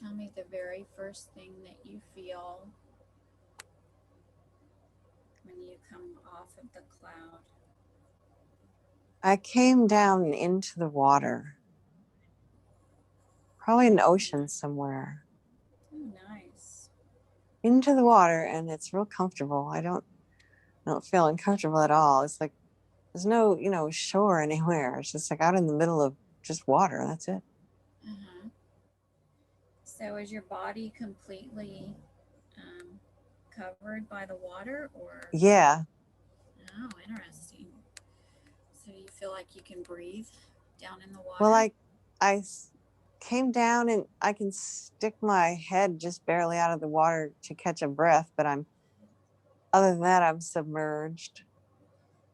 Tell me the very first thing that you feel when you come off of the cloud. I came down into the water, probably an ocean somewhere, Oh, nice. into the water, and it's real comfortable. I don't feel uncomfortable at all. It's like there's no, shore anywhere. It's just like out in the middle of just water. That's it. Uh-huh. So is your body completely um, covered by the water, or? Yeah. Oh, interesting. So you feel like you can breathe down in the Well, water? I came down and I can stick my head just barely out of the water to catch a breath, but other than that, I'm submerged.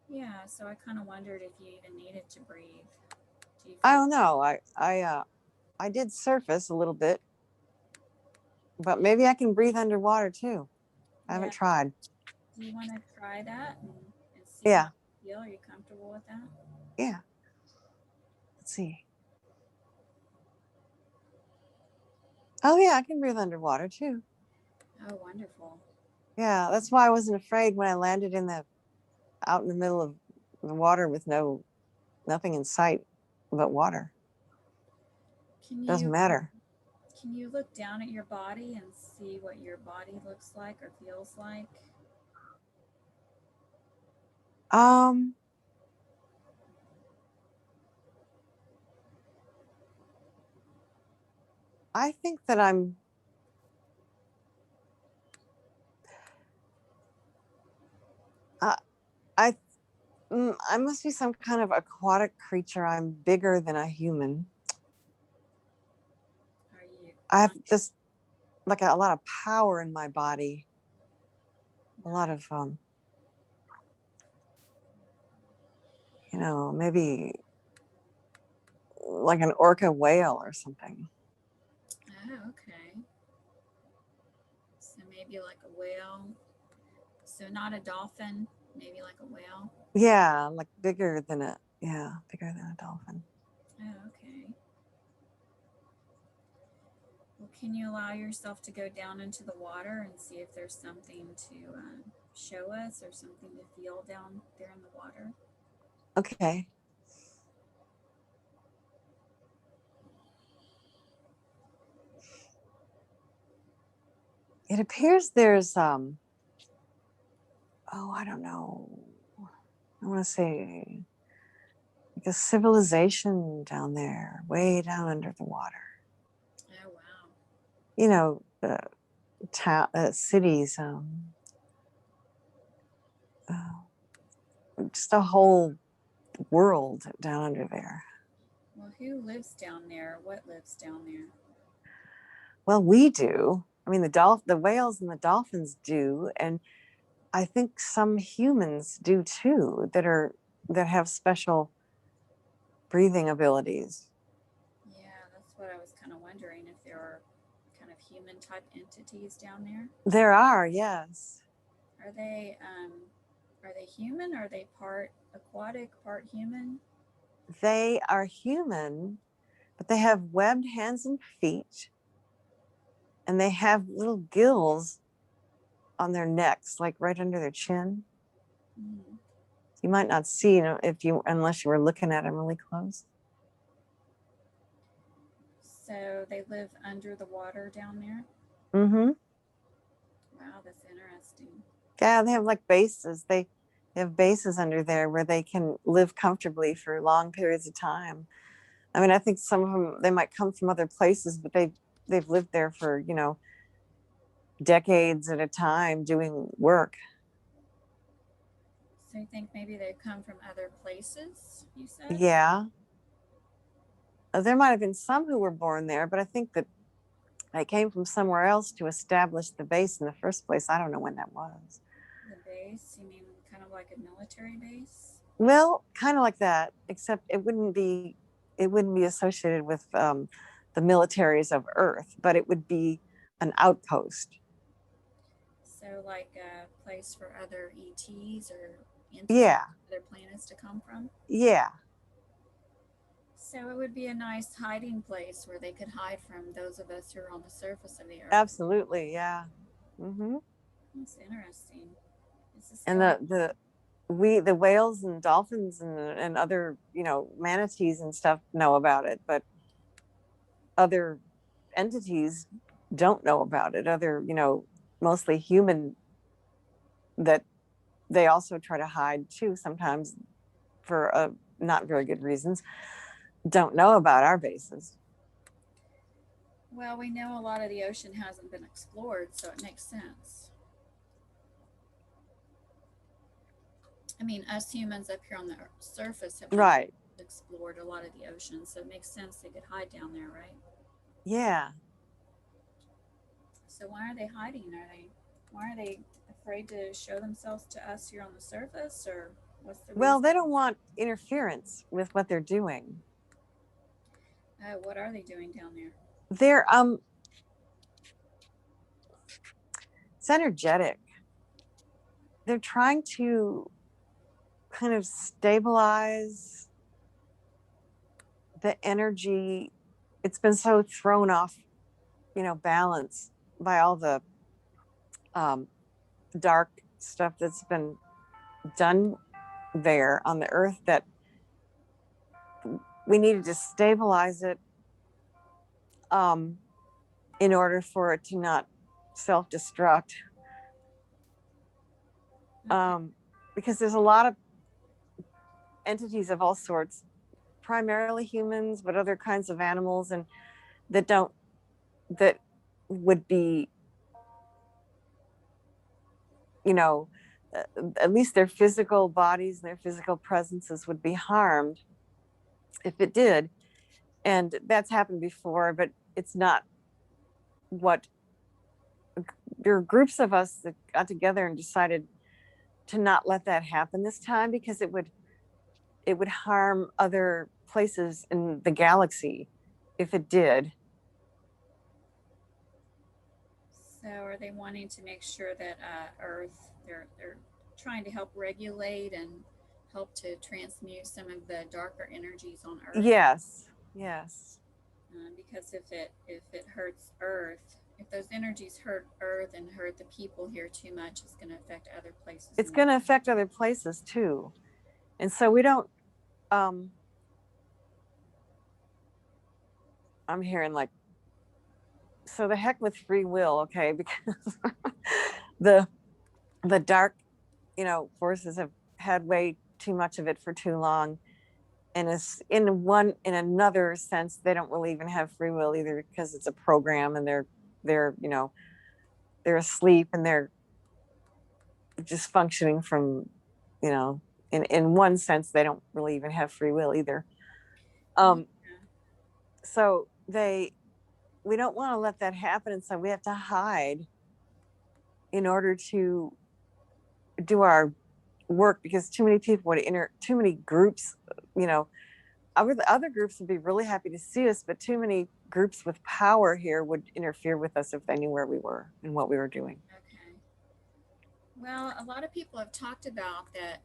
Yeah, so I kind of wondered if you even needed to breathe. Do you I feel? don't know. I did surface a little bit, but maybe I can breathe underwater too. I haven't Yeah. tried. Do you want to try that and see how Yeah. you feel? Are you comfortable with that? Yeah. Let's see. Oh yeah, I can breathe underwater too. Oh, wonderful. Yeah, that's why I wasn't afraid when I landed out in the middle of the water with nothing in sight but water. Can Doesn't you matter. can you look down at your body and see what your body looks like or feels like? Um, I think that uh, I I must be some kind of aquatic creature. I'm bigger than a human. Are you I have on? this like a lot of power in my body. A lot Nice. of maybe like an orca whale or something. Oh, okay. So maybe like a whale. So not a dolphin, maybe like a whale. Yeah, like bigger than a dolphin. Oh, okay. Well, can you allow yourself to go down into the water and see if there's something to show us or something to feel down there in the water? Okay. It appears there's I don't know. I want to say like a civilization down there, way down under the water. Oh, wow. You know, cities, just a whole world down under there. Well, who lives down there? What lives down there? Well, we do. I mean, the whales and the dolphins do, and I think some humans do too. That have special breathing abilities. Yeah, that's what I was kind of wondering if there are kind of human type entities down there. There are, yes. Are they um, are they human? Are they part aquatic, part human? They are human, but they have webbed hands and feet, and they have little gills on their necks, like right under their chin. Mm. You might not see, if you unless you were looking at them really close. So they live under the water down there. Mm-hmm. Wow, that's interesting. Yeah, they have like bases. They have bases under there where they can live comfortably for long periods of time. I mean, I think some of them they might come from other places, but they've lived there for decades at a time doing work. So you think maybe they've come from other places? You said. Yeah, there might have been some who were born there, but I think that they came from somewhere else to establish the base in the first place. I don't know when that was. The base? You mean kind of like a military base? Well, kind of like that, except it wouldn't be associated with the militaries of Earth, but it would be an outpost. So like a place for other ETs or entities, Yeah, other planets to come from? yeah. So it would be a nice hiding place where they could hide from those of us who are on the surface of the earth. Absolutely, yeah. Hmm. That's interesting. Is this And going? the whales and dolphins and other, manatees and stuff know about it, but other entities don't know about it. Other, mostly human, that they also try to hide too sometimes for not very good reasons, don't know about our bases. Well, we know a lot of the ocean hasn't been explored, so it makes sense. I mean, us humans up here on the surface have not Right. explored a lot of the ocean, so it makes sense they could hide down there, right? Yeah. So why are they hiding? Why are they afraid to show themselves to us here on the surface, or what's the Well, reason? they don't want interference with what they're doing. What are they doing down there? They're it's energetic. They're trying to kind of stabilize the energy. It's been so thrown off, balance by all the um, dark stuff that's been done there on the earth, that we needed to stabilize it, um, in order for it to not self-destruct. Okay. Because there's a lot of entities of all sorts, primarily humans, but other kinds of animals, and that don't that would be, you know, at least their physical bodies and their physical presences would be harmed if it did. And that's happened before, but it's not what there are groups of us that got together and decided to not let that happen this time, because it would harm other places in the galaxy if it did. So are they wanting to make sure that Earth, they're trying to help regulate and help to transmute some of the darker energies on Earth? Yes, yes. Because if it hurts Earth, if those energies hurt Earth and hurt the people here too much, it's going to affect other places It's in the going to world. affect other places too. And so we don't, um, I'm hearing like, so the heck with free will, okay? Because the the dark, forces have had way too much of it for too long. And it's in another sense, they don't really even have free will either, because it's a program, and they're, they're asleep, and they're just functioning from, you know, in one sense, they don't really even have free will either. Yeah. Um, so we don't want to let that happen. And so we have to hide in order to do our work, because too many people would too many groups, you know, other groups would be really happy to see us, but too many groups with power here would interfere with us if they knew where we were and what we were doing. Okay. Well, a lot of people have talked about that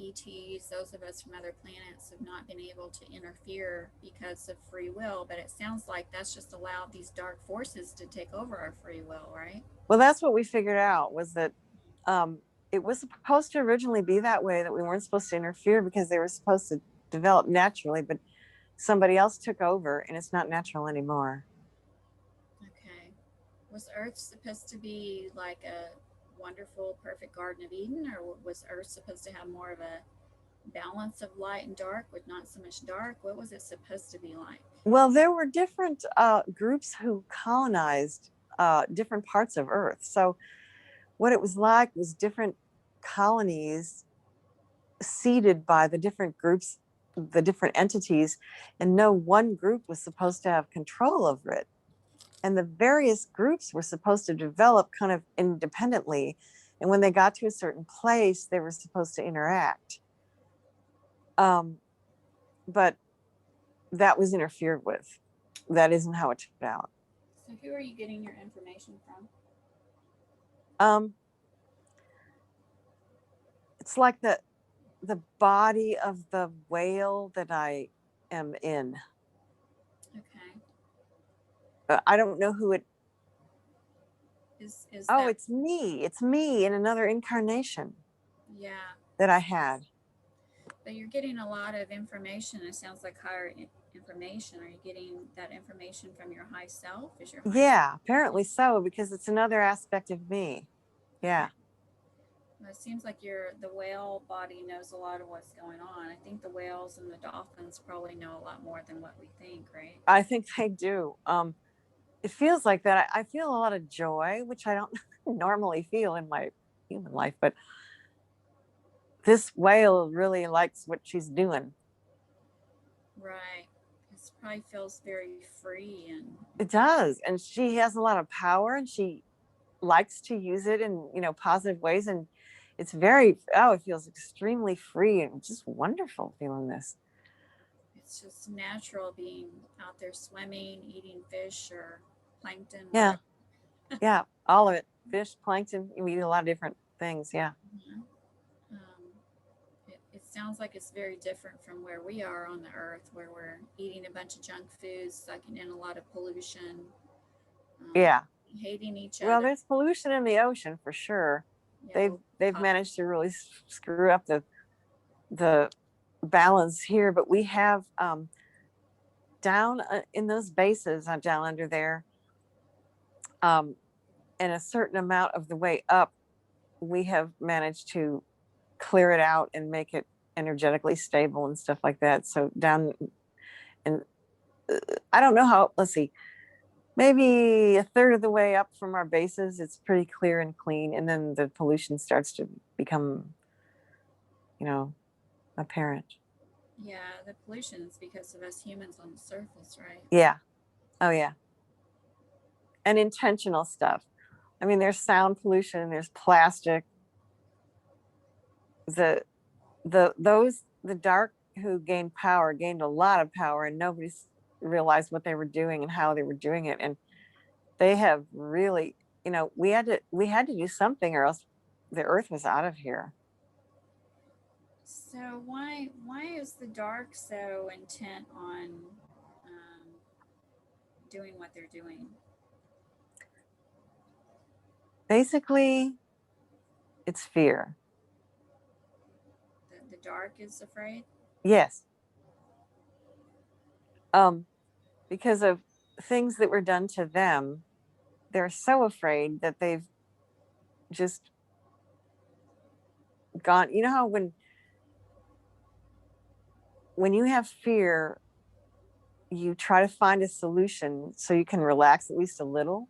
ETs, those of us from other planets, have not been able to interfere because of free will, but it sounds like that's just allowed these dark forces to take over our free will, right? Well, that's what we figured out, was that it was supposed to originally be that way, that we weren't supposed to interfere because they were supposed to develop naturally, but somebody else took over and it's not natural anymore. Okay. Was Earth supposed to be like a wonderful, perfect Garden of Eden, or was Earth supposed to have more of a balance of light and dark with not so much dark? What was it supposed to be like? Well, there were different groups who colonized different parts of Earth. So what it was like was different colonies seeded by the different groups, the different entities, and no one group was supposed to have control over it. And the various groups were supposed to develop kind of independently. And when they got to a certain place, they were supposed to interact. Um, but that was interfered with. That isn't how it turned out. So, who are you getting your information from? Um, it's like the body of the whale that I am in. Okay. I don't know who it. Is Oh, that, it's me. It's me in another incarnation yeah. that I had. But you're getting a lot of information. It sounds like higher information. Are you getting that information from your high self? Is your high self? Yeah, apparently so, because it's another aspect of me. Okay. Yeah, Well, it seems like the whale body knows a lot of what's going on. I think the whales and the dolphins probably know a lot more than what we think, right? I think they do. It feels like that. I feel a lot of joy, which I don't normally feel in my human life, but this whale really likes what she's doing. Right. It probably feels very free and It does. And she has a lot of power and she likes to use it in, positive ways. And it's very, oh, it feels extremely free and just wonderful feeling this. it's just natural being out there swimming, eating fish or plankton, Yeah. whatever. Yeah. All of it. Fish, plankton, we eat a lot of different things. Yeah. Mhm. It sounds like it's very different from where we are on the earth, where we're eating a bunch of junk foods, sucking in a lot of pollution, um, Yeah. hating each Well, other. there's pollution in the ocean for sure. Yeah, They've managed to really screw up the balance here, but we have down in those bases down under there, um, and a certain amount of the way up, we have managed to clear it out and make it energetically stable and stuff like that. So down, and I don't know how. Let's see, maybe a third of the way up from our bases, it's pretty clear and clean, and then the pollution starts to become, you know, apparent. yeah, the pollution is because of us humans on the surface, right? Yeah. Oh yeah. And intentional stuff. I mean, there's sound pollution, there's plastic. The the dark who gained power gained a lot of power, and nobody's realized what they were doing and how they were doing it. And they have really, we had to do something, or else the earth was out of here. So why is the dark so intent on doing what they're doing? Basically, it's fear. The dark is afraid. Yes. Um, because of things that were done to them, they're so afraid that they've just gone. You know how when you have fear, you try to find a solution so you can relax at least a little.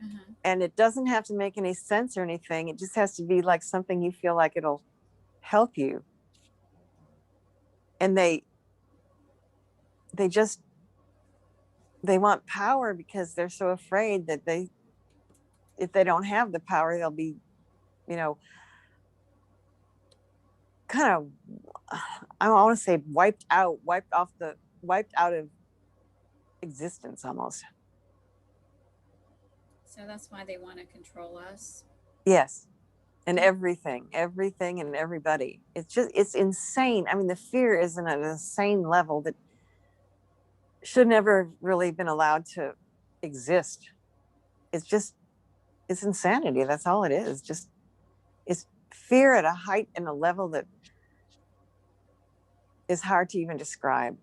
Uh-huh. And it doesn't have to make any sense or anything. It just has to be like something you feel like it'll help you. And they just they want power because they're so afraid that they if they don't have the power, they'll be, you know, kind of I want to say wiped out of existence almost. So that's why they want to control us. Yes. And Do you, everything and everybody. It's insane. I mean, the fear is in an insane level that should never really been allowed to exist. It's just it's insanity. That's all it is. Just it's fear at a height and a level that is hard to even describe.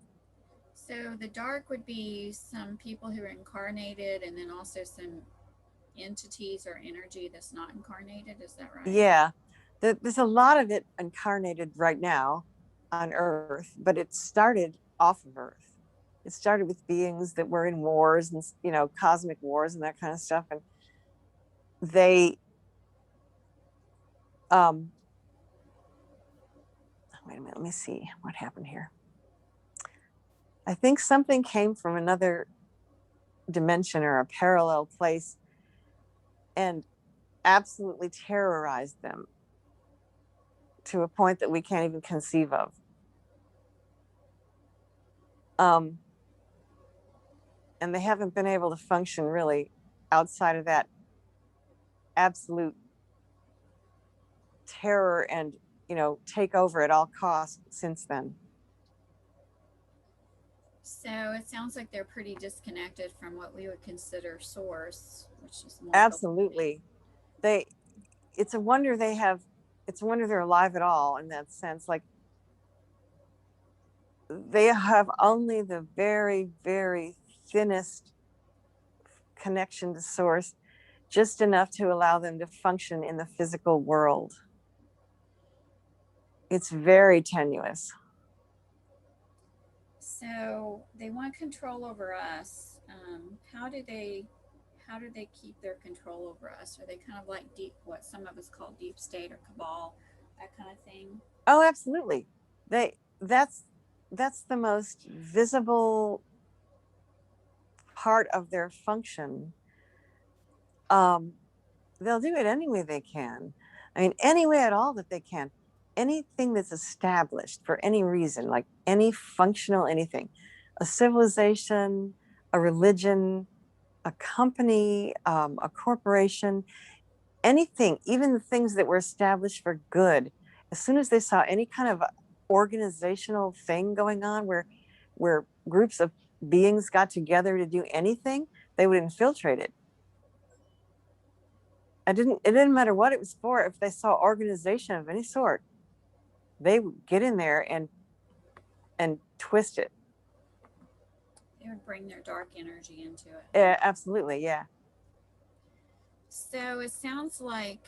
so the dark would be some people who are incarnated, and then also some entities or energy that's not incarnated. Is that right? Yeah, there's a lot of it incarnated right now on Earth, but it started off of Earth. It started with beings that were in wars and cosmic wars and that kind of stuff, and they um wait a minute, let me see what happened here. I think something came from another dimension or a parallel place and absolutely terrorized them to a point that we can't even conceive of. Um, and they haven't been able to function really outside of that absolute terror and take over at all costs since then. So it sounds like they're pretty disconnected from what we would consider source, which is more the Absolutely. They, it's a wonder they have, it's a wonder they're alive at all in that sense. Like they have only the very, very thinnest connection to source, just enough to allow them to function in the physical world. It's very tenuous. so they want control over us. How do they keep their control over us? Are they kind of like deep, what some of us call deep state or cabal, that kind of thing? Oh, absolutely. They, that's the most visible part of their function. Um, they'll do it any way they can. I mean, any way at all that they can. Anything that's established for any reason, like any functional anything, a civilization, a religion, a company, a corporation, anything, even the things that were established for good. As soon as they saw any kind of organizational thing going on where groups of beings got together to do anything, they would infiltrate it. It didn't matter what it was for. If they saw organization of any sort, they would get in there and twist it. They would bring their dark energy into it. Absolutely, yeah. So it sounds like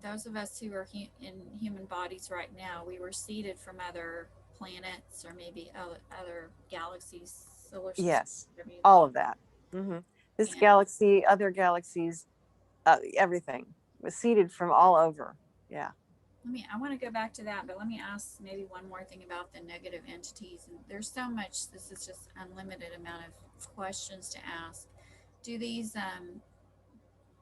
those of us who are in human bodies right now, we were seeded from other planets or maybe other galaxies, solar systems, Yes, whatever you all call of that. Mm-hmm. This it. And galaxy, other galaxies, everything was seeded from all over. Yeah. I want to go back to that, but let me ask maybe one more thing about the negative entities. And there's so much, this is just unlimited amount of questions to ask. Do these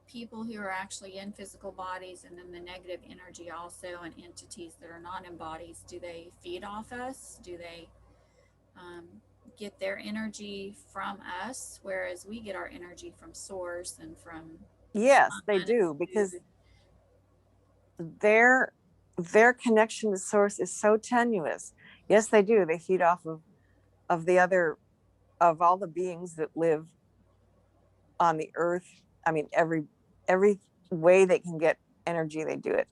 people who are actually in physical bodies and then the negative energy also and entities that are not in bodies, do they feed off us? Do they um, get their energy from us, whereas we get our energy from source and from Yes, they sun and do because food? their their connection to source is so tenuous. Yes, they do. They feed off of the other of all the beings that live on the earth. I mean, every way they can get energy, they do it.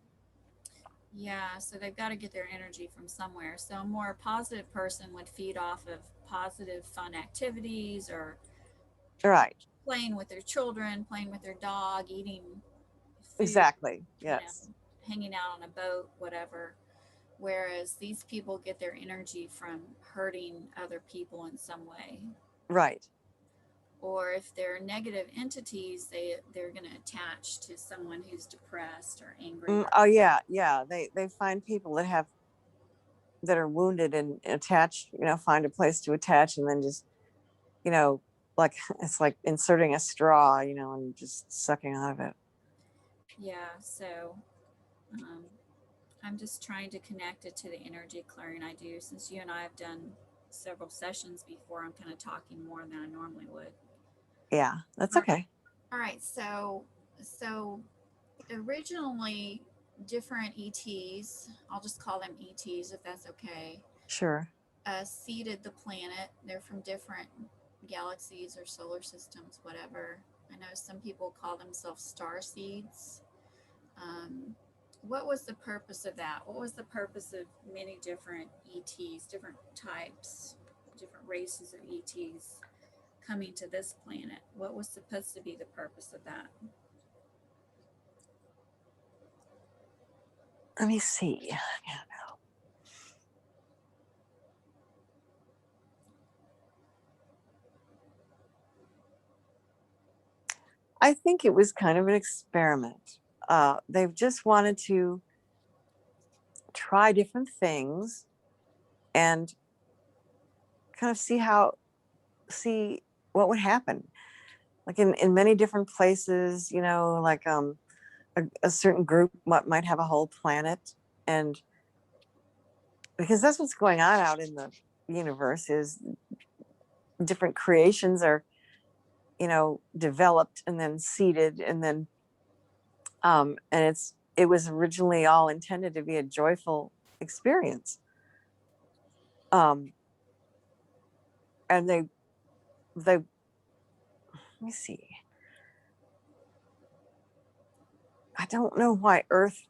Yeah, so they've got to get their energy from somewhere. So a more positive person would feed off of positive fun activities or Right. playing with their children, playing with their dog, eating food, Exactly. you know, Yes. hanging out on a boat, whatever. Whereas these people get their energy from hurting other people in some way. Right. Or if they're negative entities, they're going to attach to someone who's depressed or angry or Oh yeah, yeah. They find people that have that are wounded and attached. You know, find a place to attach, and then just you know, like it's like inserting a straw. You know, and just sucking out of it. yeah. So um, I'm just trying to connect it to the energy clearing I do. Since you and I have done several sessions before, I'm kind of talking more than I normally would. Yeah, that's All right. okay. All right. So originally, different ETs, I'll just call them ETs if that's okay, Sure. seeded the planet. They're from different galaxies or solar systems, whatever. I know some people call themselves star seeds. Um, what was the purpose of that? What was the purpose of many different ETs, different types, different races of ETs coming to this planet? What was supposed to be the purpose of that? Let me see. Yeah. I think it was kind of an experiment. They've just wanted to try different things and kind of see what would happen. Like in many different places, you know, like a certain group might have a whole planet, and because that's what's going on out in the universe is different creations are developed and then seeded and then and it was originally all intended to be a joyful experience. um and they let me see. I don't know why Earth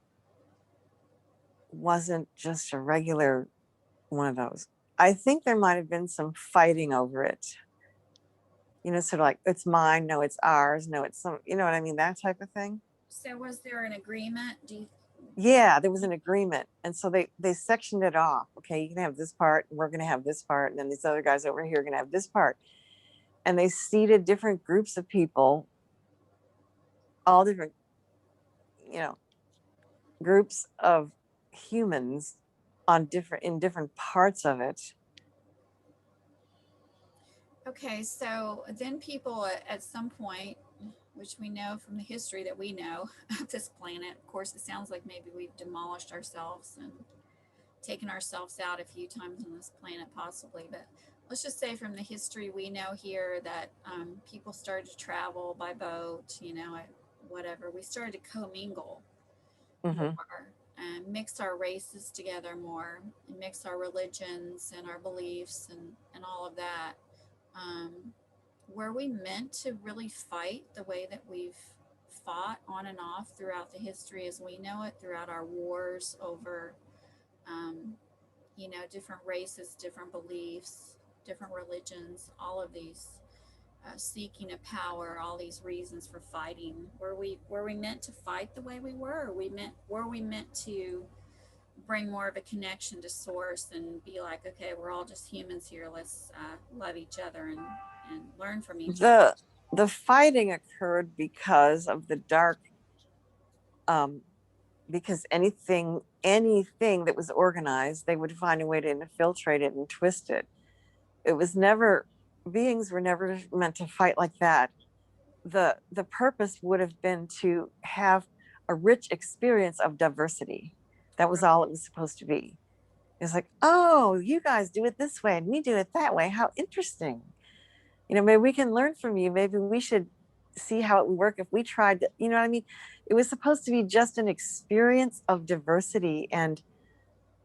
wasn't just a regular one of those. I think there might have been some fighting over it. Sort of like, it's mine, no, it's ours, no, it's some, you know what I mean? That type of thing. So was there an agreement? Yeah, there was an agreement. And so they sectioned it off. Okay, you can have this part, and we're going to have this part. And then these other guys over here are going to have this part. And they seated different groups of people, all different, you know, groups of humans in different parts of it. Okay, so then people at some point, which we know from the history that we know of this planet, of course, it sounds like maybe we've demolished ourselves and taken ourselves out a few times on this planet, possibly. But let's just say from the history we know here that people started to travel by boat, whatever. We started to commingle Mm-hmm. more and mix our races together more and mix our religions and our beliefs and all of that. Um, were we meant to really fight the way that we've fought on and off throughout the history as we know it, throughout our wars over, um, different races, different beliefs, different religions, all of these seeking of power, all these reasons for fighting? Were we meant to fight the way we were? Were we meant to bring more of a connection to source and be like, okay, we're all just humans here. Let's love each other and learn from each other. The fighting occurred because of the dark, um, because anything that was organized, they would find a way to infiltrate it and twist it. It was never Beings were never meant to fight like that. The purpose would have been to have a rich experience of diversity. That was all it was supposed to be. It's like, oh, you guys do it this way and we do it that way. How interesting. Maybe we can learn from you. Maybe we should see how it would work if we tried to, what I mean? It was supposed to be just an experience of diversity and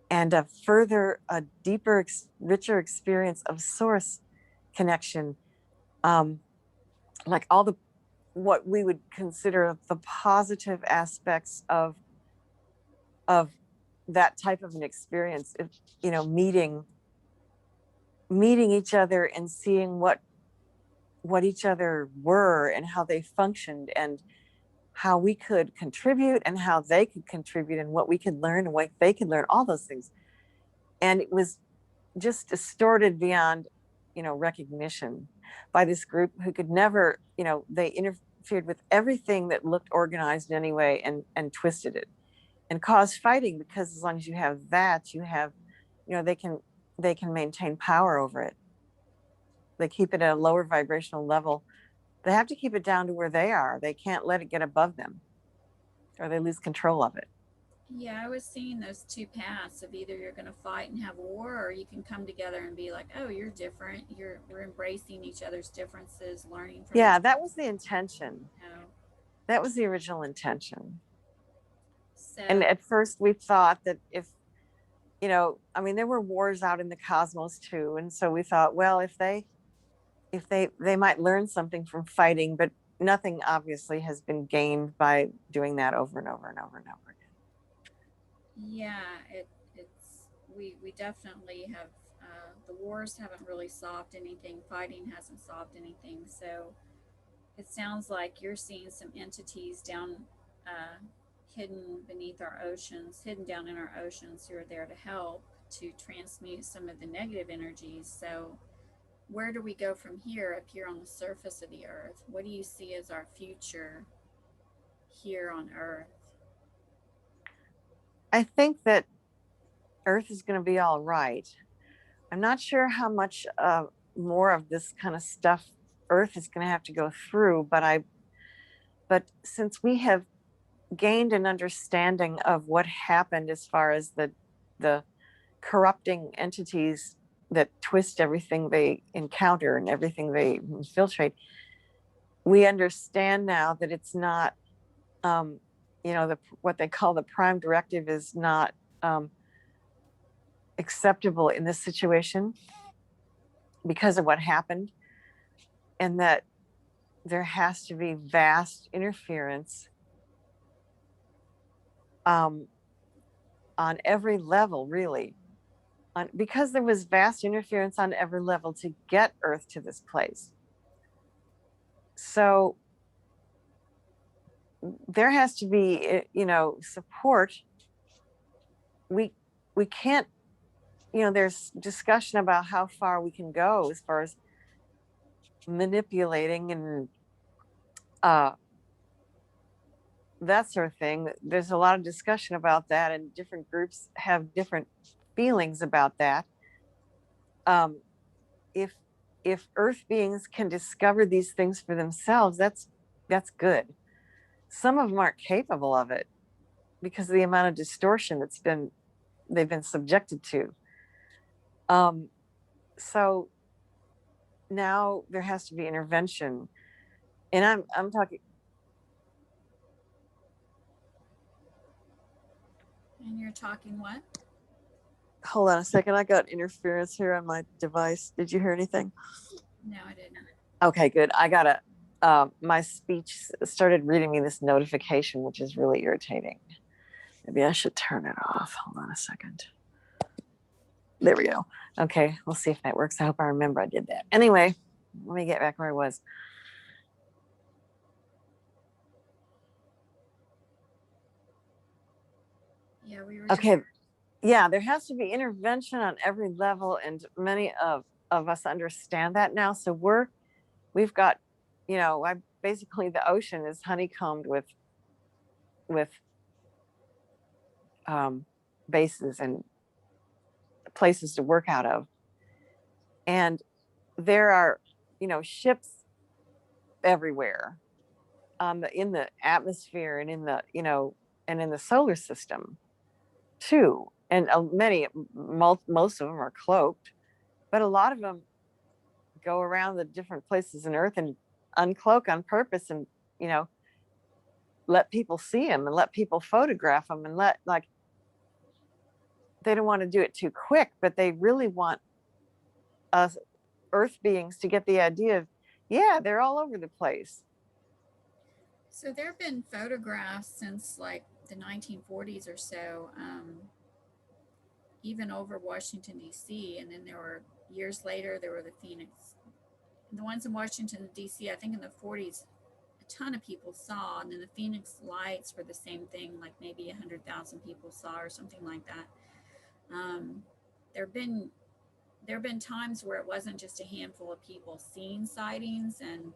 a deeper, richer experience of source connection. Um, like all the what we would consider the positive aspects of that type of an experience. If, meeting each other and seeing what each other were and how they functioned and how we could contribute and how they could contribute and what we could learn and what they could learn, all those things. And it was just distorted beyond, recognition by this group who could never, they interfered with everything that looked organized anyway and twisted it and caused fighting, because as long as you have that, you have, they can maintain power over it. They keep it at a lower vibrational level. They have to keep it down to where they are. They can't let it get above them or they lose control of it. Yeah, I was seeing those two paths of either you're going to fight and have war, or you can come together and be like, oh, you're different. We're embracing each other's differences, learning from each Yeah, other. that was the intention. You That was the original intention. And So at first we thought that there were wars out in the cosmos too. And so we thought, well, if they might learn something from fighting, but nothing obviously has been gained by doing that over and over and over and over again. yeah, it's we definitely have the wars haven't really solved anything. Fighting hasn't solved anything. So it sounds like you're seeing some entities down, uh, hidden beneath our oceans, hidden down in our oceans, who are there to help to transmute some of the negative energies. So where do we go from here, up here on the surface of the earth? What do you see as our future here on earth? I think that Earth is going to be all right. I'm not sure how much more of this kind of stuff Earth is going to have to go through, but since we have gained an understanding of what happened as far as the corrupting entities that twist everything they encounter and everything they infiltrate, we understand now that it's not, what they call the prime directive is not acceptable in this situation. because of what happened, and that there has to be vast interference um, on every level, really, because there was vast interference on every level to get Earth to this place. So there has to be, support. We we can't, there's discussion about how far we can go as far as manipulating and uh, that sort of thing. There's a lot of discussion about that, and different groups have different feelings about that. Um, if Earth beings can discover these things for themselves, that's good. Some of them aren't capable of it because of the amount of distortion they've been subjected to. Um, so now there has to be intervention, and I'm talking. And you're talking what? Hold on a second. I got interference here on my device. Did you hear anything? No, I didn't. Okay, good. I got a. My speech started reading me this notification, which is really irritating. Maybe I should turn it off. Hold on a second. There we go. Okay, we'll see if that works. I hope I remember I did that. Anyway, let me get back where I was. Yeah, we were just. Okay, yeah, there has to be intervention on every level, and many of us understand that now. So we've got, I basically, the ocean is honeycombed with bases and places to work out of, and there are, ships everywhere in the atmosphere, and in the, and in the solar system too. And most of them are cloaked, but a lot of them go around the different places in Earth and uncloak on purpose, and you know let people see them and let people photograph them, and they don't want to do it too quick, but they really want us Earth beings to get the idea of, yeah, they're all over the place. So there have been photographs since like the 1940s or so, even over Washington, D.C. And then there were years later, there were the Phoenix. And the ones in Washington, D.C., I think in the 40s, a ton of people saw. And then the Phoenix lights were the same thing, like maybe 100,000 people saw or something like that. Um, there have been times where it wasn't just a handful of people seeing sightings, and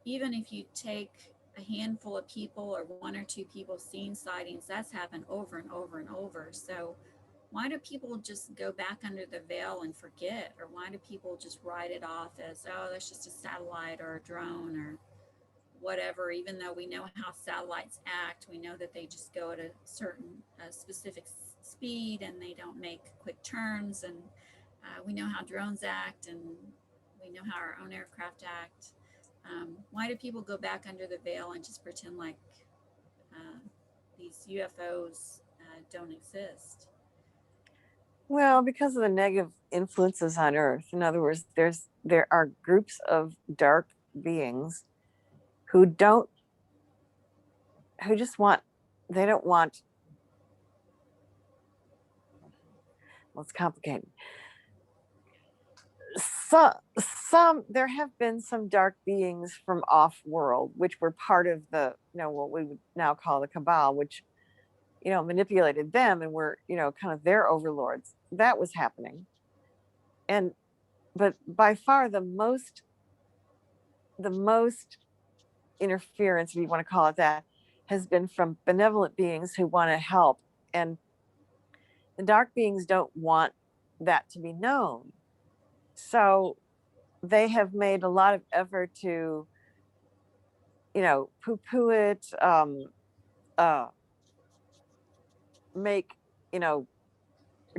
even if you take a handful of people or one or two people seeing sightings, that's happened over and over and over. So why do people just go back under the veil and forget? Or why do people just write it off as, oh, that's just a satellite or a drone or whatever? Even though we know how satellites act, we know that they just go at a certain specific speed and they don't make quick turns. And we know how drones act, and we know how our own aircraft act. Why do people go back under the veil and just pretend like uh, these UFOs don't exist? Well, because of the negative influences on Earth. In other words, there are groups of dark beings who don't who just want they don't want well, it's complicated. Some there have been some dark beings from off world which were part of the, what we would now call the Cabal, which, manipulated them and were, kind of their overlords. That was happening. And but by far the most interference, if you want to call it that, has been from benevolent beings who want to help. And the dark beings don't want that to be known. So they have made a lot of effort to, poo-poo it, uh, make, you know,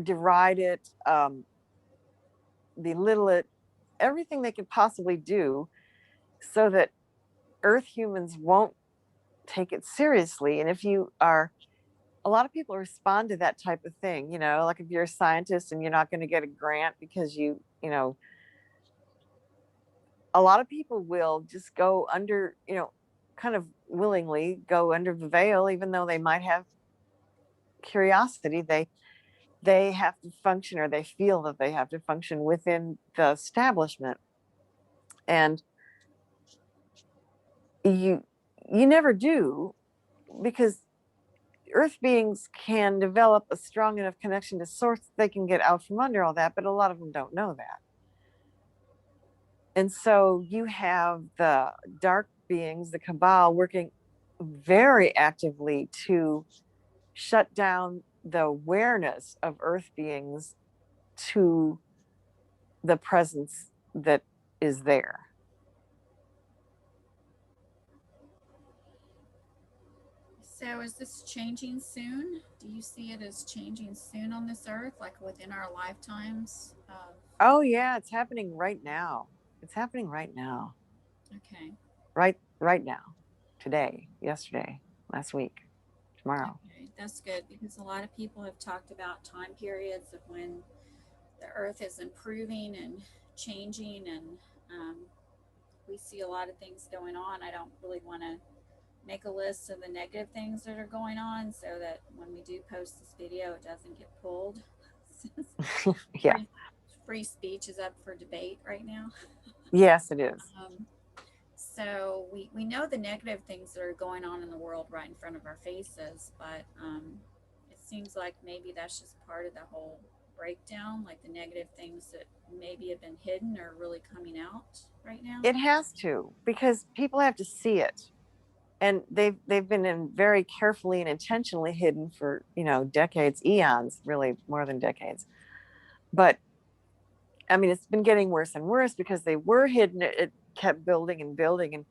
deride it, belittle it, everything they could possibly do so that Earth humans won't take it seriously. And if you are, a lot of people respond to that type of thing, like if you're a scientist and you're not going to get a grant because you a lot of people will just go under, kind of willingly go under the veil, even though they might have curiosity. They have to function, or they feel that they have to function within the establishment. And you never do, because earth beings can develop a strong enough connection to source that they can get out from under all that, but a lot of them don't know that. And so you have the dark beings, the Cabal, working very actively to shut down the awareness of earth beings to the presence that is there. So is this changing soon? Do you see it as changing soon on this earth, like within our lifetimes? Oh yeah, it's happening right now. It's happening right now. Okay. Right now. Today, yesterday, last week, tomorrow. Okay, that's good because a lot of people have talked about time periods of when the earth is improving and changing, and um, we see a lot of things going on. I don't really want to make a list of the negative things that are going on so that when we do post this video, it doesn't get pulled. Yeah. free, free speech is up for debate right now. Yes, it is. So we know the negative things that are going on in the world right in front of our faces, but it seems like maybe that's just part of the whole breakdown, like the negative things that maybe have been hidden are really coming out right now. It has to, because people have to see it. And they've been in very carefully and intentionally hidden for, decades, eons, really more than decades. But I mean, it's been getting worse and worse because they were hidden. It kept building and building, and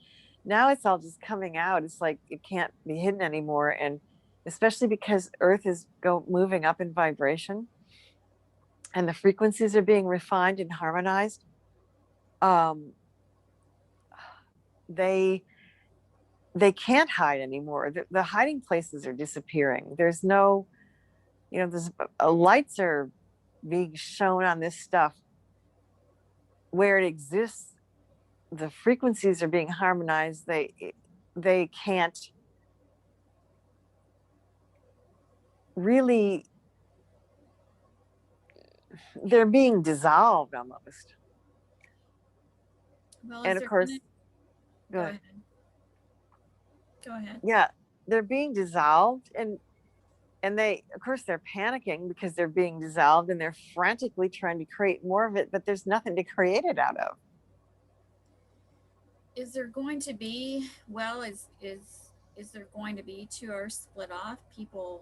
now it's all just coming out. It's like it can't be hidden anymore, and especially because Earth is moving up in vibration, and the frequencies are being refined and harmonized. Um, they they can't hide anymore. The hiding places are disappearing. There's no, there's lights are being shown on this stuff where it exists. The frequencies are being harmonized. They can't really, they're being dissolved almost. Well, is And of there course, gonna go go ahead. ahead? Go ahead. Yeah, they're being dissolved, and they, of course, they're panicking because they're being dissolved, and they're frantically trying to create more of it, but there's nothing to create it out of. Is there going to be is there going to be two earths split off?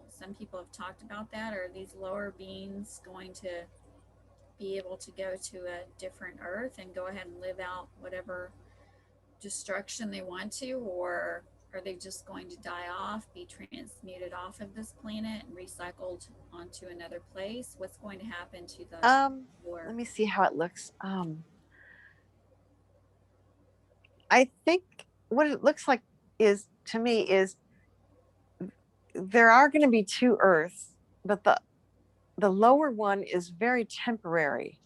Some people have talked about that. Are these lower beings going to be able to go to a different earth and go ahead and live out whatever destruction they want to, or are they just going to die off, be transmuted off of this planet and recycled onto another place? What's going to happen to the Let lower? me see how it looks. I think what it looks like is, to me, is there are going to be two Earths, but the lower one is very temporary.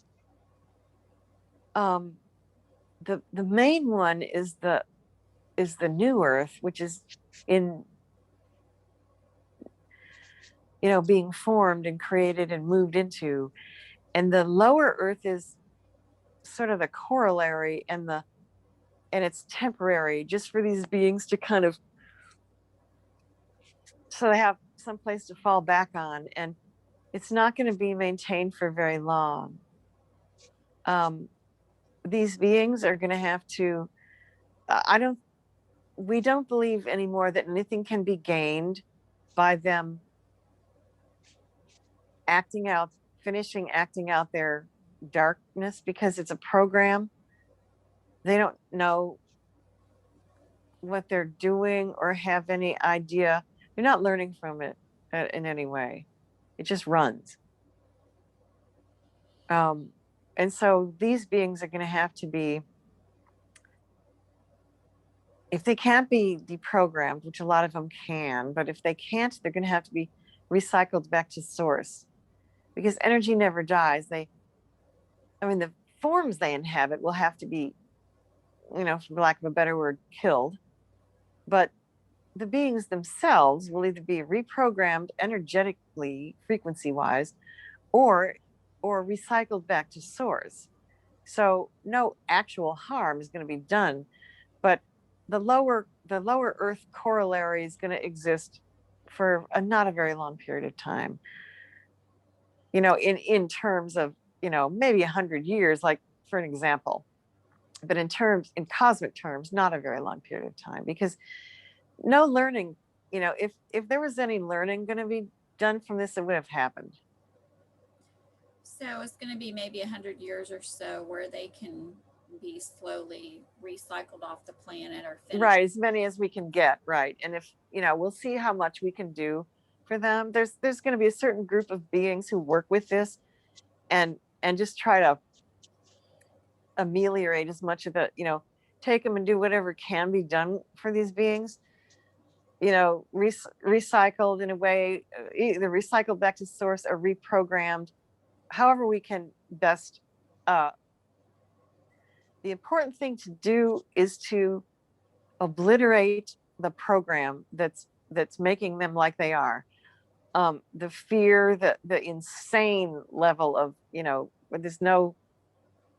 Um, the main one is the new Earth, which is in, being formed and created and moved into, and the lower Earth is sort of the corollary, and it's temporary, just for these beings to kind of, so they have some place to fall back on, and it's not going to be maintained for very long. Um, these beings are going to have to, I don't, we don't believe anymore that anything can be gained by them acting out, finishing acting out their darkness, because it's a program. They don't know what they're doing or have any idea. They're not learning from it in any way. It just runs. Um, and so these beings are going to have to be, if they can't be deprogrammed, which a lot of them can, but if they can't, they're going to have to be recycled back to source, because energy never dies. I mean, the forms they inhabit will have to be for lack of a better word, killed. But the beings themselves will either be reprogrammed energetically, frequency wise, or recycled back to source. So no actual harm is going to be done, but the lower earth corollary is going to exist for not a very long period of time. In terms of maybe 100 years, like for an example, but in cosmic terms, not a very long period of time, because no learning, if there was any learning going to be done from this, it would have happened. So it's going to be maybe 100 years or so where they can be slowly recycled off the planet or finished. Right, as many as we can get, right. And if we'll see how much we can do for them. There's going to be a certain group of beings who work with this and just try to ameliorate as much of it, take them and do whatever can be done for these beings, recycled in a way, either recycled back to source or reprogrammed, however we can best. uh, the important thing to do is to obliterate the program that's making them like they are. The fear, the insane level of, where there's no,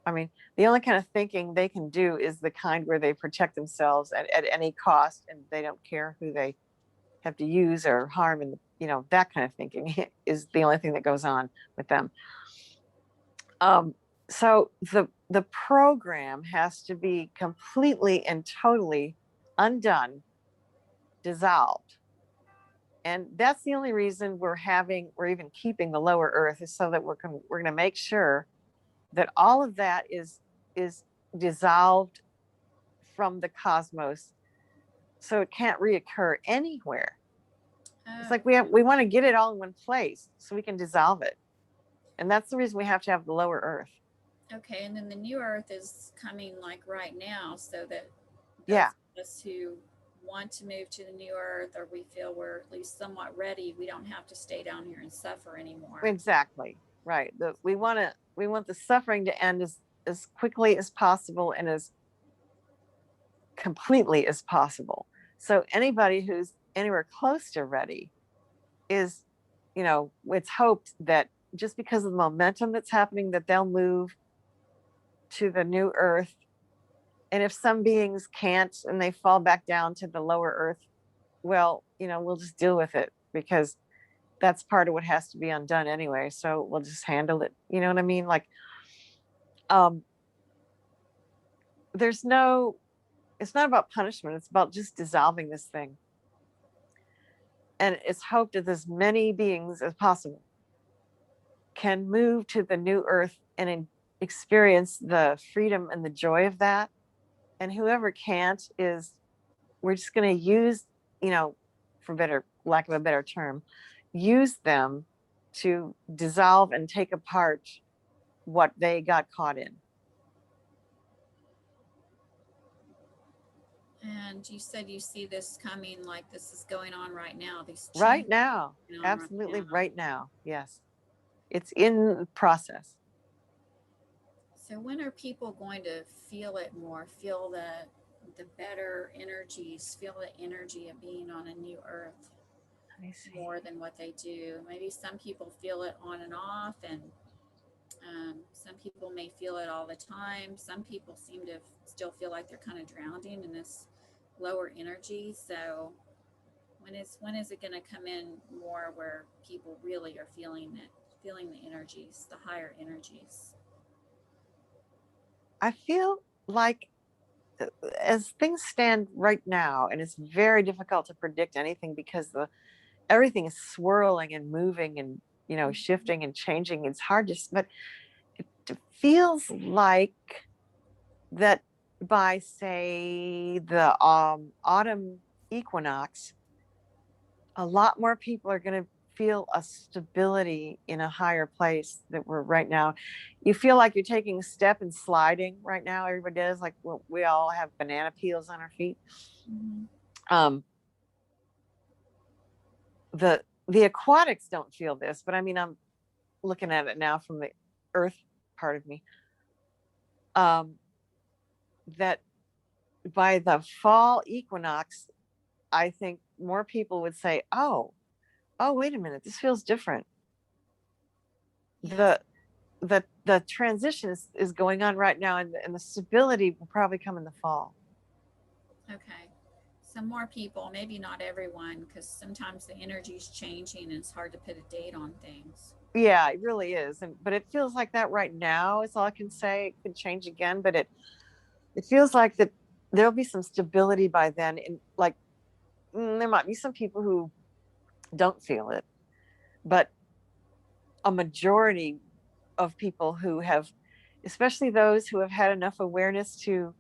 I mean, the only kind of thinking they can do is the kind where they protect themselves at any cost, and they don't care who they have to use or harm, and that kind of thinking is the only thing that goes on with them. So the program has to be completely and totally undone, dissolved. And that's the only reason we're even keeping the lower earth, is so that we're going to make sure that all of that is dissolved from the cosmos, so it can't reoccur anywhere. It's Oh, like we want to get it all in one place so we can dissolve it. And that's the reason we have to have the lower earth. okay. And then the new Earth is coming like right now, so that those Yeah, of us who want to move to the new Earth, or we feel we're at least somewhat ready, we don't have to stay down here and suffer anymore. exactly. Right. We want the suffering to end as quickly as possible and as completely as possible. So anybody who's anywhere close to ready is, it's hoped that just because of the momentum that's happening, that they'll move to the new earth. And if some beings can't and they fall back down to the lower earth, well, we'll just deal with it, because that's part of what has to be undone anyway. So we'll just handle it. You know what I mean? Like, um, there's no, it's not about punishment. It's about just dissolving this thing. And it's hoped that as many beings as possible can move to the new earth and experience the freedom and the joy of that. And whoever can't, is we're just going to use, for better lack of a better term, use them to dissolve and take apart what they got caught in. And you said you see this coming, like this is going on right now, these Right changes now, going on right absolutely now. right now. Yes, it's in process. So when are people going to feel it more? Feel the better energies, feel the energy of being on a new earth Let me see. more than what they do. Maybe some people feel it on and off, and some people may feel it all the time. Some people seem to still feel like they're kind of drowning in this lower energy. So when is it going to come in more where people really are feeling it, feeling the energies, the higher energies? I feel like, as things stand right now, and it's very difficult to predict anything, because everything is swirling and moving and shifting and changing. It's hard to, but it feels like that by, say, the autumn equinox, a lot more people are going to feel a stability in a higher place that we're right now. You feel like you're taking a step and sliding right now. Everybody does, like we all have banana peels on our feet. Mm-hmm. um the aquatics don't feel this, but I mean, I'm looking at it now from the earth part of me. um that by the fall equinox, I think more people would say, oh, wait a minute, this feels different. Yes. The transition is going on right now, and the stability will probably come in the fall. Okay. Some more people, maybe not everyone, because sometimes the energy is changing and it's hard to put a date on things. Yeah, it really is. But it feels like that right now is all I can say. It could change again, but it feels like that there'll be some stability by then. And like there might be some people who don't feel it, but a majority of people who have, especially those who have had enough awareness to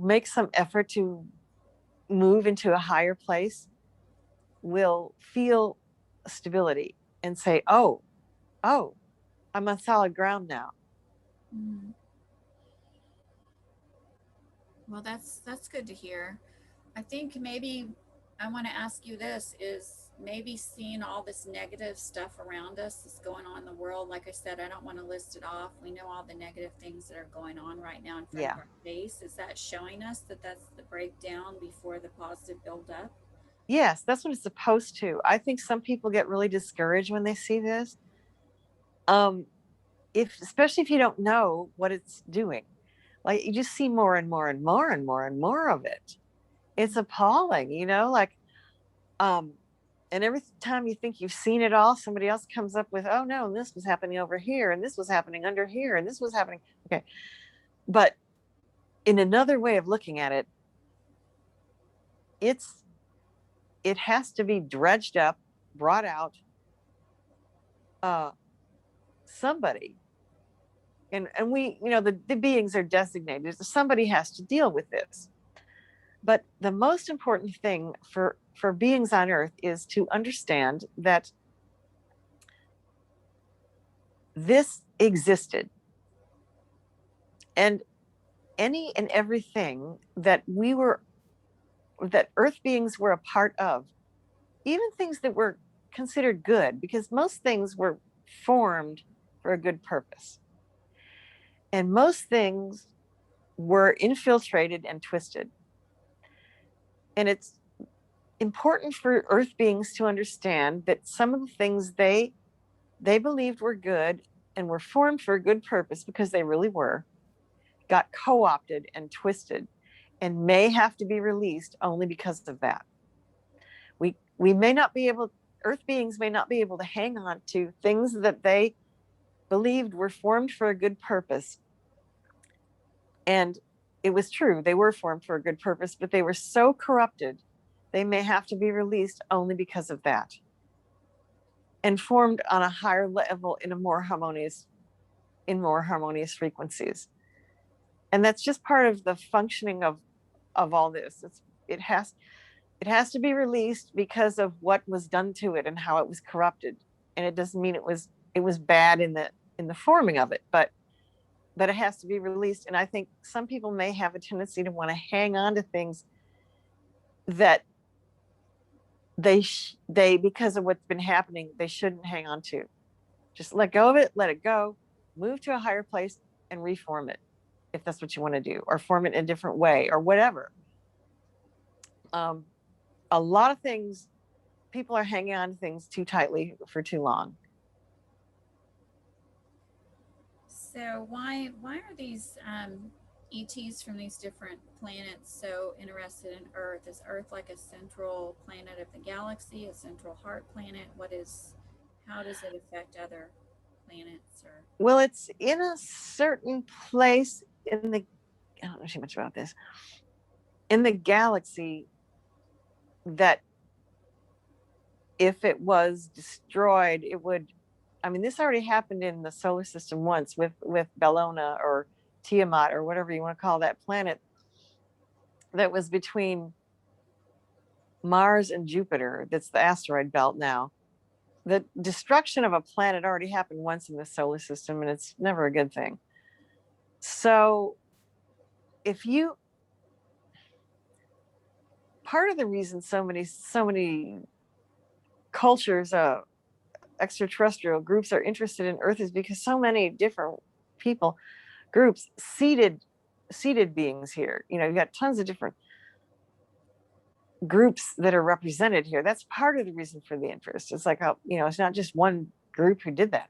make some effort to move into a higher place, will feel stability and say, oh, I'm on solid ground now. Mm. Well, that's good to hear. I think maybe I want to ask you this is maybe seeing all this negative stuff around us that's going on in the world. Like I said, I don't want to list it off. We know all the negative things that are going on right now in front of Yeah. our face. Is that showing us that that's the breakdown before the positive build up? Yes, that's what it's supposed to. I think some people get really discouraged when they see this. Um, if especially if you don't know what it's doing. Like you just see more and more and more and more and more of it. It's appalling, like um and every time you think you've seen it all, somebody else comes up with, oh no, this was happening over here, and this was happening under here, and this was happening. Okay. But in another way of looking at it, it's it has to be dredged up, brought out. uh Somebody, and we, the beings are designated, somebody has to deal with this. But the most important thing for beings on earth is to understand that this existed, and any and everything that earth beings were a part of, even things that were considered good, because most things were formed for a good purpose, and most things were infiltrated and twisted. And it's important for earth beings to understand that some of the things they believed were good and were formed for a good purpose, because they really were, got co-opted and twisted, and may have to be released only because of that. We may not be able, earth beings may not be able to hang on to things that they believed were formed for a good purpose. And it was true, they were formed for a good purpose, but they were so corrupted, they may have to be released only because of that, and formed on a higher level in more harmonious frequencies. And that's just part of the functioning of all this. It has it has to be released because of what was done to it and how it was corrupted. And it doesn't mean it was bad in the forming of it, but it has to be released. And I think some people may have a tendency to want to hang on to things that they because of what's been happening, they shouldn't hang on to. Just let go of it, let it go, move to a higher place and reform it, if that's what you want to do, or form it in a different way or whatever. um, a lot of things, people are hanging on to things too tightly for too long. So why are these ETs from these different planets so interested in Earth? Is Earth like a central planet of the galaxy, a central heart planet? What is how does it affect other planets or Well, it's in a certain place in the, I don't know too much about this, in the galaxy, that if it was destroyed, it would, I mean, this already happened in the solar system once with Bellona or Tiamat or whatever you want to call that planet, that was between Mars and Jupiter. That's the asteroid belt now. The destruction of a planet already happened once in the solar system, and it's never a good thing. So if you, part of the reason so many cultures, extraterrestrial groups are interested in Earth, is because so many different people, groups, seated beings here. You got tons of different groups that are represented here. That's part of the reason for the interest. It's like, it's not just one group who did that.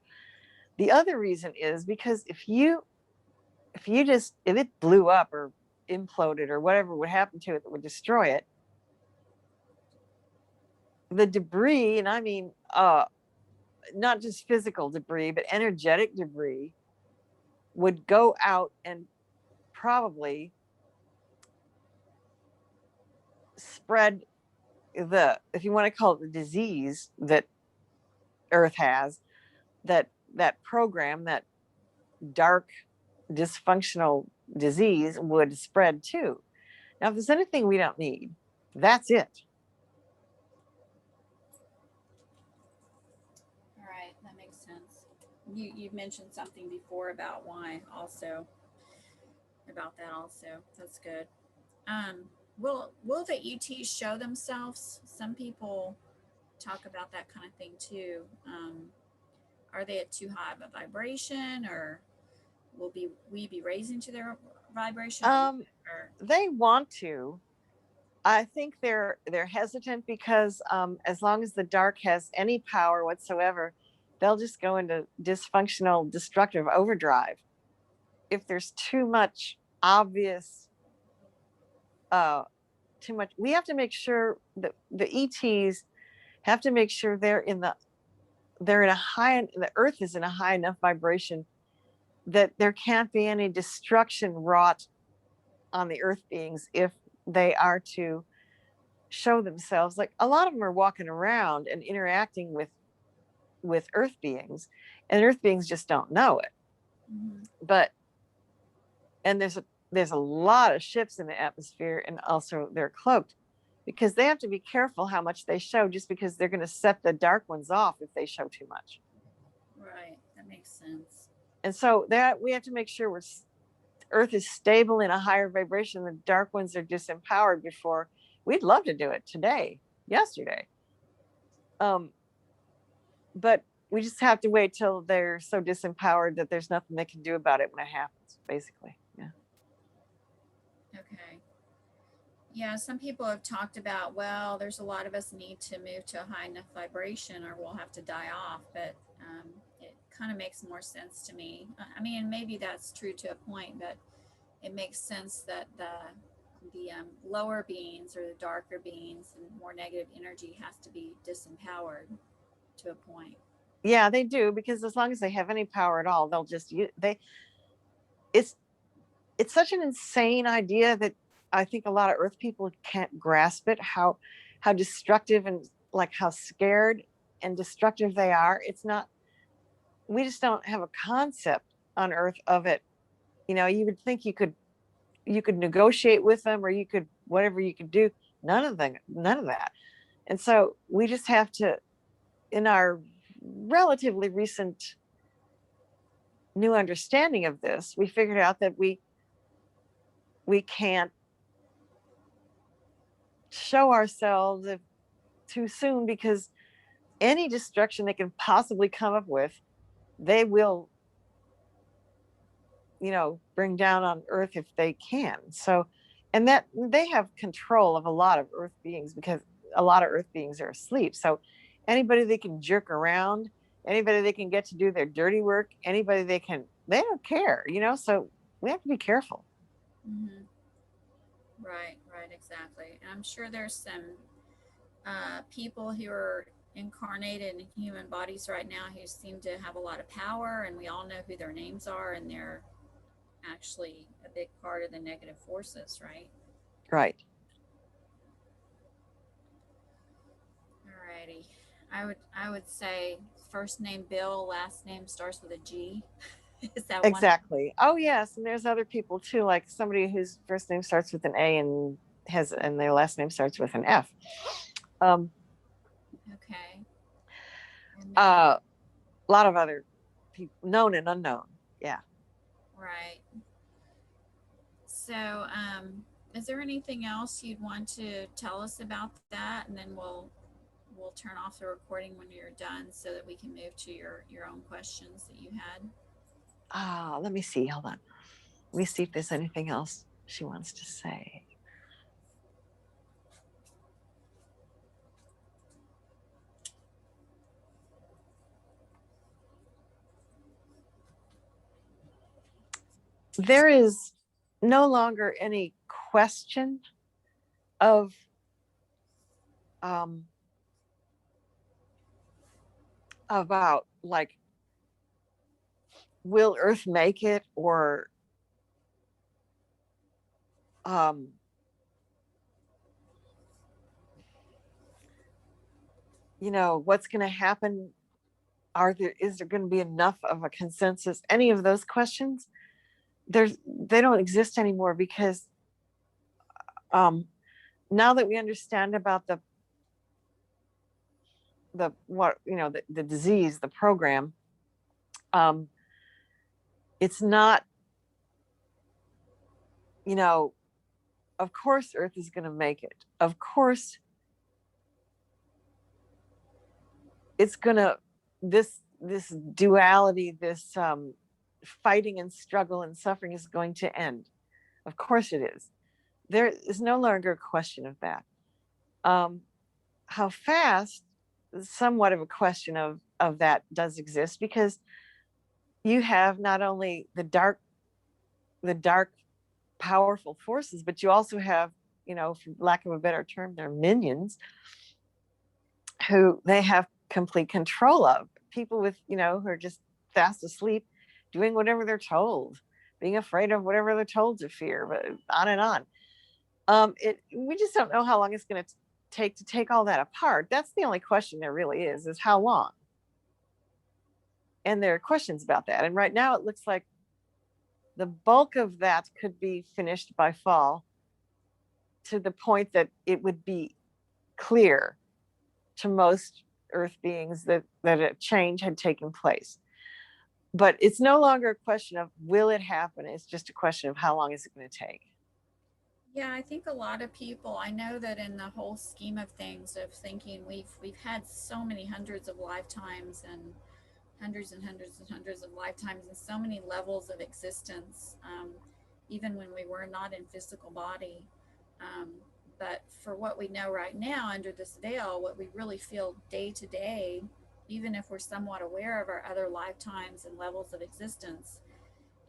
The other reason is because if it blew up or imploded or whatever would happen to it that would destroy it, the debris, and I mean not just physical debris, but energetic debris, would go out and probably spread if you want to call it the disease that Earth has, that program, that dark dysfunctional disease would spread too. Now, if there's anything we don't need, that's it. All right, that makes sense. You mentioned something before about why also, about that also. That's good. Um, will the ETs show themselves? Some people talk about that kind of thing too. Are they at too high of a vibration, or will we be raising to their vibration, or They want to. I think they're hesitant because as long as the dark has any power whatsoever, they'll just go into dysfunctional, destructive overdrive. If there's too much obvious, too much, we have to make sure that the ETs have to make sure they're in a high, the Earth is in a high enough vibration that there can't be any destruction wrought on the Earth beings if they are to show themselves. Like, a lot of them are walking around and interacting with Earth beings, and Earth beings just don't know it. mm-hmm. But and there's a lot of ships in the atmosphere, and also they're cloaked, because they have to be careful how much they show, just because they're going to set the dark ones off if they show too much. Right, that makes sense. And so that we have to make sure Earth is stable in a higher vibration. The dark ones are disempowered before. We'd love to do it today, yesterday. But we just have to wait till they're so disempowered that there's nothing they can do about it when it happens, basically. Yeah. Okay. Yeah, some people have talked about, well, there's a lot of us need to move to a high enough vibration or we'll have to die off, but it kind of makes more sense to me. I mean, maybe that's true to a point, but it makes sense that the lower beings or the darker beings and more negative energy has to be disempowered to a point. Yeah, they do, because as long as they have any power at all, they'll just it's such an insane idea that I think a lot of Earth people can't grasp it, how destructive and like how scared and destructive they are. It's not, we just don't have a concept on Earth of it. You would think you could negotiate with them, or you could, whatever you could do. None of that. And so we just have to, in our relatively recent new understanding of this, we figured out that we can't show ourselves too soon, because any destruction they can possibly come up with, they will bring down on Earth if they can. So, and that they have control of a lot of Earth beings, because a lot of Earth beings are asleep. So anybody they can jerk around, anybody they can get to do their dirty work, anybody they don't care. So we have to be careful. Mm-hmm. Right, exactly. And I'm sure there's some people who are incarnated in human bodies right now who seem to have a lot of power, and we all know who their names are, and they're actually a big part of the negative forces, right? Right. Alrighty. I would say first name Bill, last name starts with a G. Is that one? Exactly. Oh yes, and there's other people too, like somebody whose first name starts with an A and their last name starts with an F. Um, Okay. And then a lot of other people, known and unknown. Yeah. right. So, is there anything else you'd want to tell us about that? And then we'll turn off the recording when you're done so that we can move to your own questions that you had. Let me see. Hold on. Let me see if there's anything else she wants to say. There is no longer any question of um, about like, will Earth make it, or um, what's going to happen? Is there going to be enough of a consensus? Any of those questions, they don't exist anymore, because um, now that we understand about the disease, the program, um, it's not, of course Earth is going to make it. Of course it's going to, this duality, this fighting and struggle and suffering is going to end. Of course it is. There is no longer a question of that. How fast, somewhat of a question of that does exist, because you have not only the dark powerful forces, but you also have, for lack of a better term, their minions, who they have complete control of. People with, who are just fast asleep, doing whatever they're told, being afraid of whatever they're told to fear, but on and on. We just don't know how long it's going to take all that apart. That's the only question there really is how long. And there are questions about that. And right now it looks like the bulk of that could be finished by fall, to the point that it would be clear to most Earth beings that a change had taken place. But it's no longer a question of will it happen. It's just a question of how long is it going to take. Yeah, I think a lot of people, I know that in the whole scheme of things, of thinking we've had so many hundreds of lifetimes and hundreds and hundreds and hundreds of lifetimes and so many levels of existence, even when we were not in physical body. Um, but for what we know right now under this veil, what we really feel day to day, even if we're somewhat aware of our other lifetimes and levels of existence,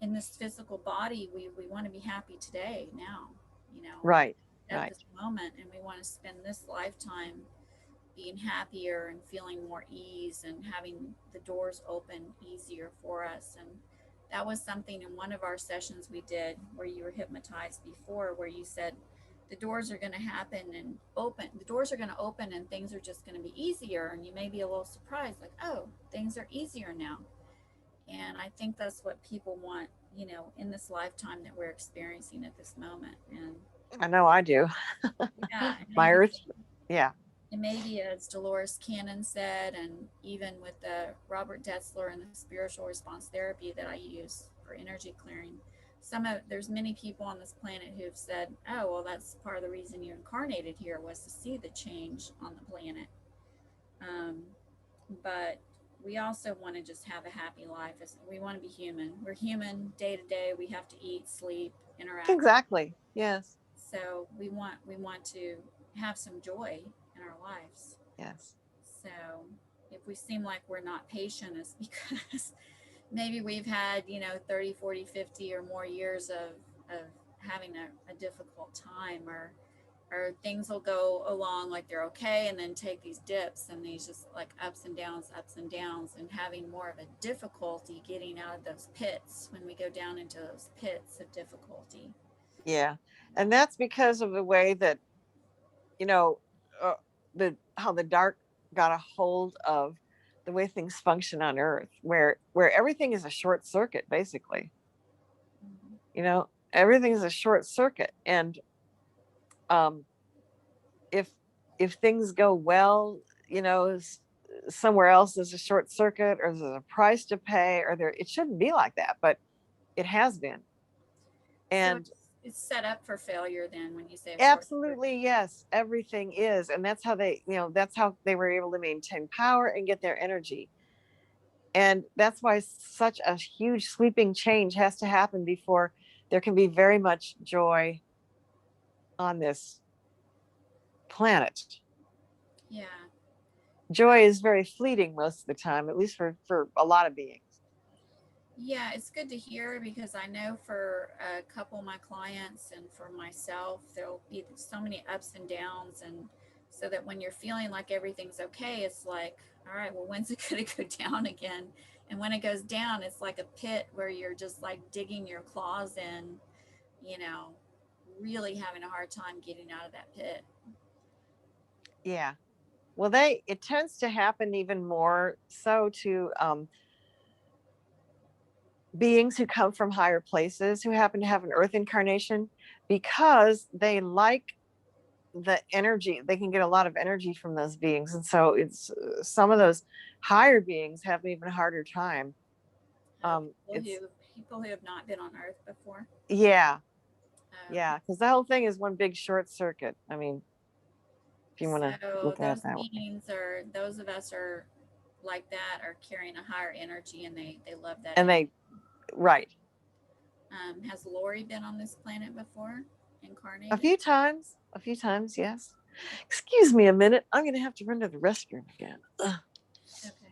in this physical body, we want to be happy today, now, you know, Right, at right. this moment, and we want to spend this lifetime being happier and feeling more ease and having the doors open easier for us. And that was something in one of our sessions we did where you were hypnotized before, where you said the doors are going to happen and open, the doors are going to open and things are just going to be easier. And you may be a little surprised, like, oh, things are easier now. And I think that's what people want, in this lifetime that we're experiencing at this moment. And I know I do. yeah, and My maybe Earth, yeah. and maybe as Dolores Cannon said, and even with the Robert Detzler and the spiritual response therapy that I use for energy clearing, there's many people on this planet who have said, oh, well, that's part of the reason you incarnated here, was to see the change on the planet. um, but we also want to just have a happy life. We want to be human. We're human day to day. We have to eat, sleep, interact. Exactly. Yes. So we want to have some joy in our lives. Yes. So if we seem like we're not patient, it's because maybe we've had, 30, 40, 50 or more years of having a difficult time, or things will go along like they're okay and then take these dips and these just like ups and downs, and having more of a difficulty getting out of those pits when we go down into those pits of difficulty. Yeah. And that's because of the way that, you know, uh, how the dark got a hold of the way things function on Earth, where everything is a short circuit, basically. Mm-hmm. Everything is a short circuit. And um, if things go well, somewhere else there's a short circuit, or there's a price to pay, or it shouldn't be like that, but it has been. So And it's set up for failure then when you say a short circuit. absolutely, yes, everything is. And that's how they were able to maintain power and get their energy. And that's why such a huge sweeping change has to happen before there can be very much joy on this planet. Yeah. Joy is very fleeting most of the time, at least for a lot of beings. Yeah, it's good to hear because I know for a couple of my clients and for myself, there'll be so many ups and downs. And so that when you're feeling like everything's okay, it's like, all right, well, when's it going to go down again? And when it goes down, it's like a pit where you're just like digging your claws in, you know, really having a hard time getting out of that pit. Yeah. Well, they it tends to happen even more so to beings who come from higher places who happen to have an earth incarnation, because they like the energy. They can get a lot of energy from those beings, and so it's some of those higher beings have an even harder time. People It's who have not been on Earth before. Yeah, Oh, yeah, because the whole thing is one big short circuit. I mean, if you want to so look at it those that way. beings are those of us are like that are carrying a higher energy and they love that And energy. they Right. Has Lorie been on this planet before, A incarnated? few times, a few times, yes. Excuse me a minute. I'm going to have to run to the restroom again. Ugh. Okay.